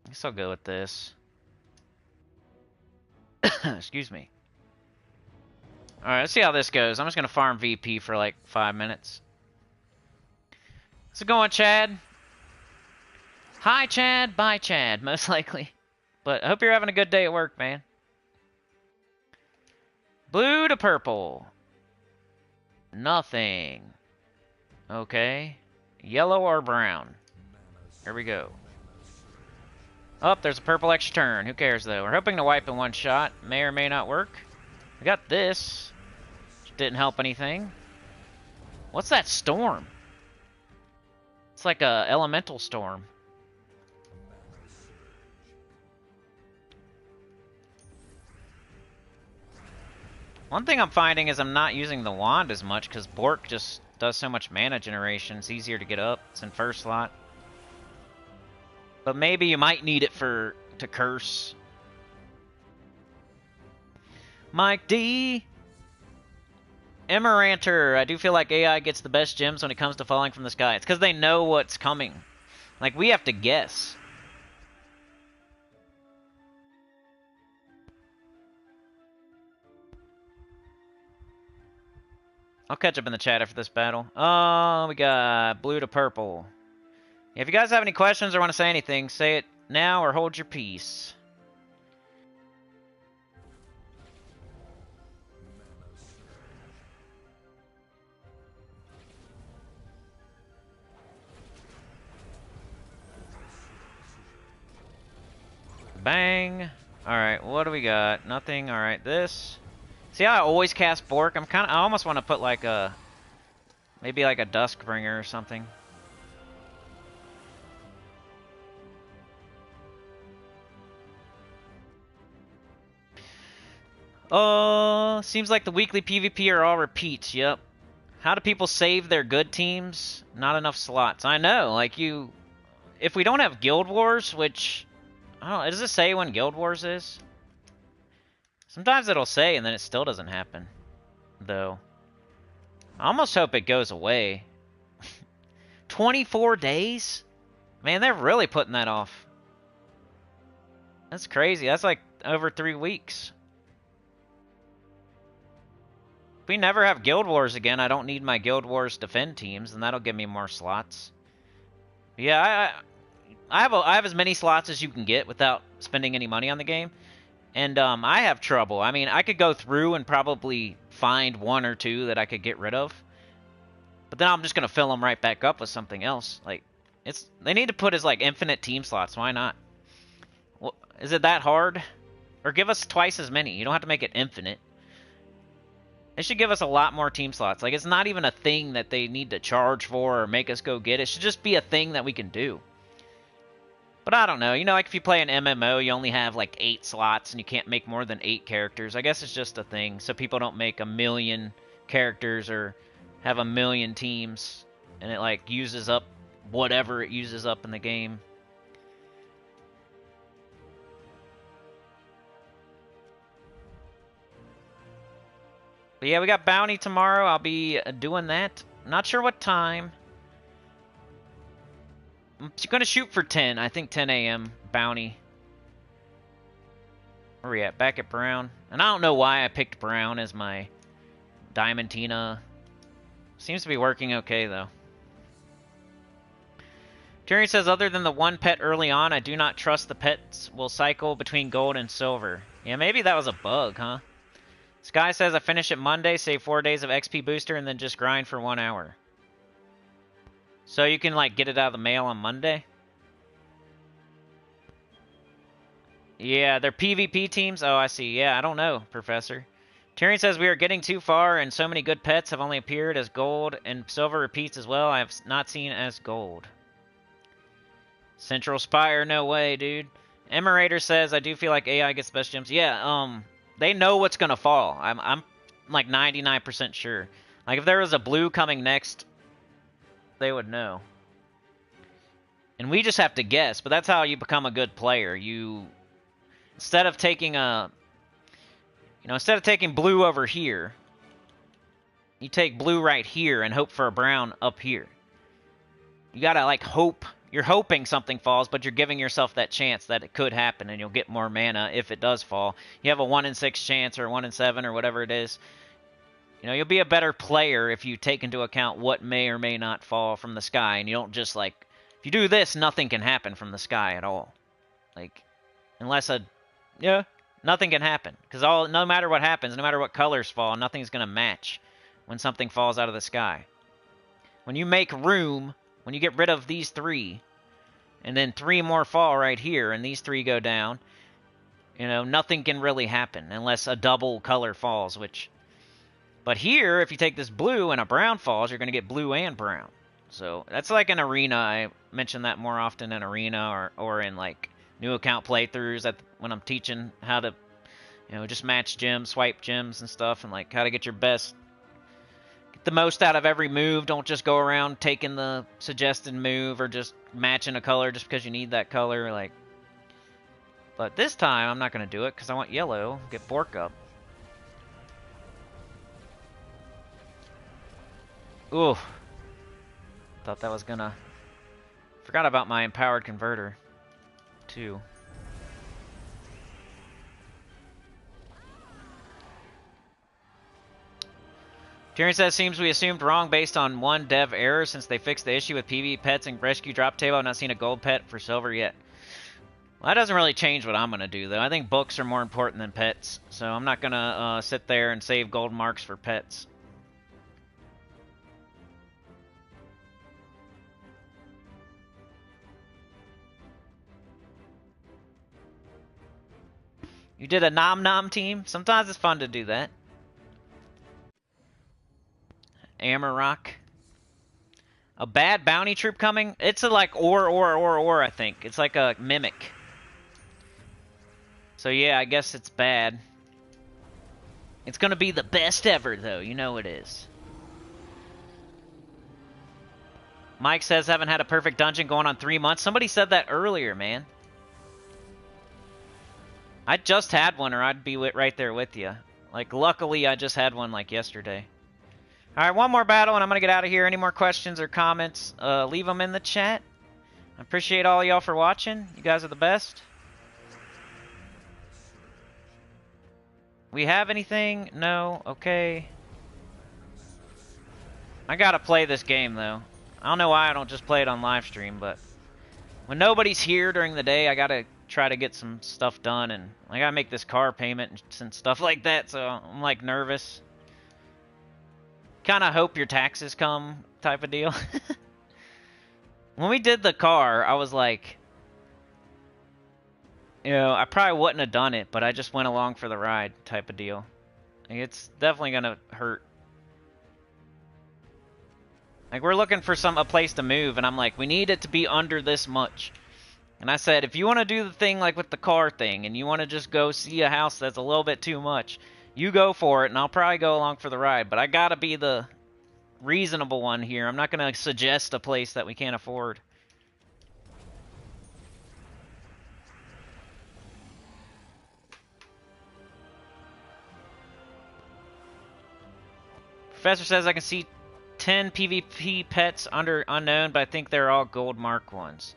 guess I'll go with this. Excuse me. Alright, let's see how this goes. I'm just going to farm VP for like 5 minutes. How's it going, Chad? Hi, Chad. Bye, Chad. Most likely. But I hope you're having a good day at work, man. Blue to purple. Nothing. Okay. Yellow or brown. Here we go. Oh, there's a purple extra turn. Who cares, though? We're hoping to wipe in one shot. May or may not work. We got this. Which didn't help anything. What's that storm? It's like a elemental storm. One thing I'm finding is I'm not using the wand as much because Bork just does so much mana generation. It's easier to get up. It's in first slot. But maybe you might need it to curse. Mike D. Emeranter, I do feel like AI gets the best gems when it comes to falling from the sky. It's because they know what's coming. Like, we have to guess. I'll catch up in the chat after this battle. Oh, we got blue to purple. If you guys have any questions or want to say anything, say it now or hold your peace. Bang. Alright, what do we got? Nothing. Alright, this. See how I always cast Bork? I almost want to put like a... maybe like a Duskbringer or something. Oh, seems like the weekly PvP are all repeats, yep. How do people save their good teams? Not enough slots. I know, like you... if we don't have Guild Wars, which... I don't know, does it say when Guild Wars is? Sometimes it'll say and then it still doesn't happen. Though. I almost hope it goes away. 24 days? Man, they're really putting that off. That's crazy. That's like over 3 weeks. If we never have Guild Wars again, I don't need my Guild Wars defend teams, and that'll give me more slots. Yeah, I have as many slots as you can get without spending any money on the game. And I have trouble. I mean, I could go through and probably find 1 or 2 that I could get rid of. But then I'm just going to fill them right back up with something else. Like, they need to put as, like, infinite team slots. Why not? Well, is it that hard? Or give us twice as many. You don't have to make it infinite. They should give us a lot more team slots. Like, it's not even a thing that they need to charge for or make us go get. It should just be a thing that we can do. But I don't know. You know, like if you play an MMO, you only have like 8 slots and you can't make more than 8 characters. I guess it's just a thing so people don't make 1,000,000 characters or have 1,000,000 teams and it like uses up whatever it uses up in the game. But yeah, we got Bounty tomorrow. I'll be doing that. Not sure what time. I'm going to shoot for 10. I think 10 a.m. Bounty. Where are we at? Back at Brown. And I don't know why I picked Brown as my Diamantina. Seems to be working okay, though. Tyrion says, other than the 1 pet early on, I do not trust the pets will cycle between gold and silver. Yeah, maybe that was a bug, huh? Sky says, I finish it Monday, save 4 days of XP booster, and then just grind for 1 hour. So you can, like, get it out of the mail on Monday? Yeah, they're PvP teams? Oh, I see. Yeah, I don't know, Professor. Tyrion says, we are getting too far, and so many good pets have only appeared as gold, and silver repeats as well. I have not seen as gold. Central Spire, no way, dude. Emerator says, I do feel like AI gets the best gems. Yeah, they know what's going to fall. I'm like 99% sure. Like, if there was a blue coming next, they would know. And we just have to guess, but that's how you become a good player. You, instead of taking instead of taking blue over here, you take blue right here and hope for a brown up here. You gotta, like, hope. You're hoping something falls, but you're giving yourself that chance that it could happen, and you'll get more mana if it does fall. You have a 1 in 6 chance, or 1 in 7, or whatever it is. You know, you'll be a better player if you take into account what may or may not fall from the sky, and you don't just, like, if you do this, nothing can happen from the sky at all. Like, unless nothing can happen. Because no matter what happens, no matter what colors fall, nothing's going to match when something falls out of the sky. When you make room, when you get rid of these 3, and then 3 more fall right here, and these 3 go down, you know, nothing can really happen unless a double color falls, which... But here, if you take this blue and a brown falls, you're going to get blue and brown. So that's like an arena. I mention that more often in arena or in like new account playthroughs when I'm teaching how to, you know, just match gems, swipe gems and stuff, and like how to get the most out of every move. Don't just go around taking the suggested move or just matching a color just because you need that color. Like, but this time I'm not going to do it because I want yellow. Get Bork up. Ooh. Thought that was gonna... Forgot about my empowered converter, too. Tyrion says, seems we assumed wrong based on one dev error since they fixed the issue with PV pets and rescue drop table. I've not seen a gold pet for silver yet. Well, that doesn't really change what I'm going to do, though. I think books are more important than pets, so I'm not going to sit there and save gold marks for pets. You did a Nom Nom team? Sometimes it's fun to do that. Amarok. A bad bounty troop coming? It's a like or, I think. It's like a mimic. So yeah, I guess it's bad. It's gonna be the best ever, though. You know it is. Mike says, haven't had a perfect dungeon going on 3 months. Somebody said that earlier, man. I just had one, or I'd be right there with you. Like, luckily, I just had one, like, yesterday. Alright, one more battle, and I'm gonna get out of here. Any more questions or comments, leave them in the chat. I appreciate all y'all for watching. You guys are the best. We have anything? No? Okay. I gotta play this game, though. I don't know why I don't just play it on live stream, but when nobody's here during the day, I gotta try to get some stuff done, and I gotta make this car payment and stuff like that, so I'm, like, nervous. Kinda hope your taxes come type of deal. When we did the car, I was like... You know, I probably wouldn't have done it, but I just went along for the ride type of deal. It's definitely gonna hurt. Like, we're looking for a place to move, and I'm like, we need it to be under this much. And I said, if you want to do the thing like with the car thing, and you want to just go see a house that's a little bit too much, you go for it, and I'll probably go along for the ride. But I gotta be the reasonable one here. I'm not gonna suggest a place that we can't afford. Professor says I can see 10 PvP pets under unknown, but I think they're all gold mark ones.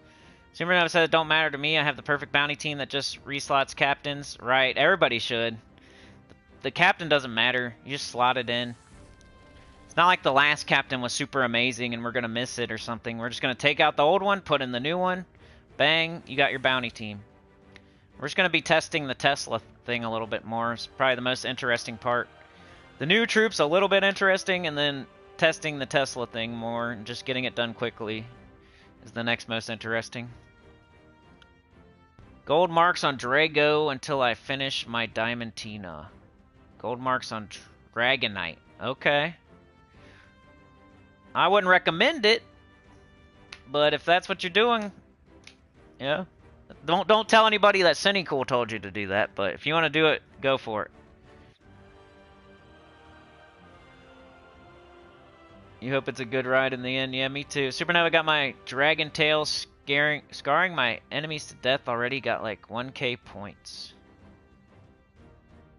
Supernova said it don't matter to me. I have the perfect bounty team that just reslots captains. Right, everybody should. The captain doesn't matter. You just slot it in. It's not like the last captain was super amazing and we're going to miss it or something. We're just going to take out the old one, put in the new one. Bang, you got your bounty team. We're just going to be testing the Tesla thing a little bit more. It's probably the most interesting part. The new troops a little bit interesting, and then testing the Tesla thing more and just getting it done quickly is the next most interesting. Gold marks on Drago until I finish my Diamantina. Gold marks on Dragonite. Okay. I wouldn't recommend it, but if that's what you're doing, yeah. Don't tell anybody that Sinnycool told you to do that, but if you want to do it, go for it. You hope it's a good ride in the end. Yeah, me too. Supernova got my dragon tail scarring my enemies to death already. Got like 1k points.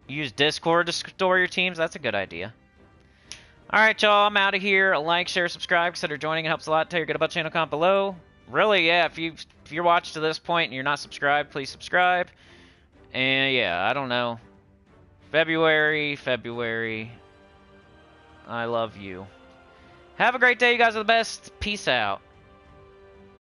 Use Discord to store your teams. That's a good idea. Alright, y'all. I'm out of here. A like, share, subscribe. Consider joining. It helps a lot. Tell your good about channel comment below. Really, yeah. If you're watched to this point and you're not subscribed, please subscribe. And yeah, I don't know. February. I love you. Have a great day. You guys are the best. Peace out.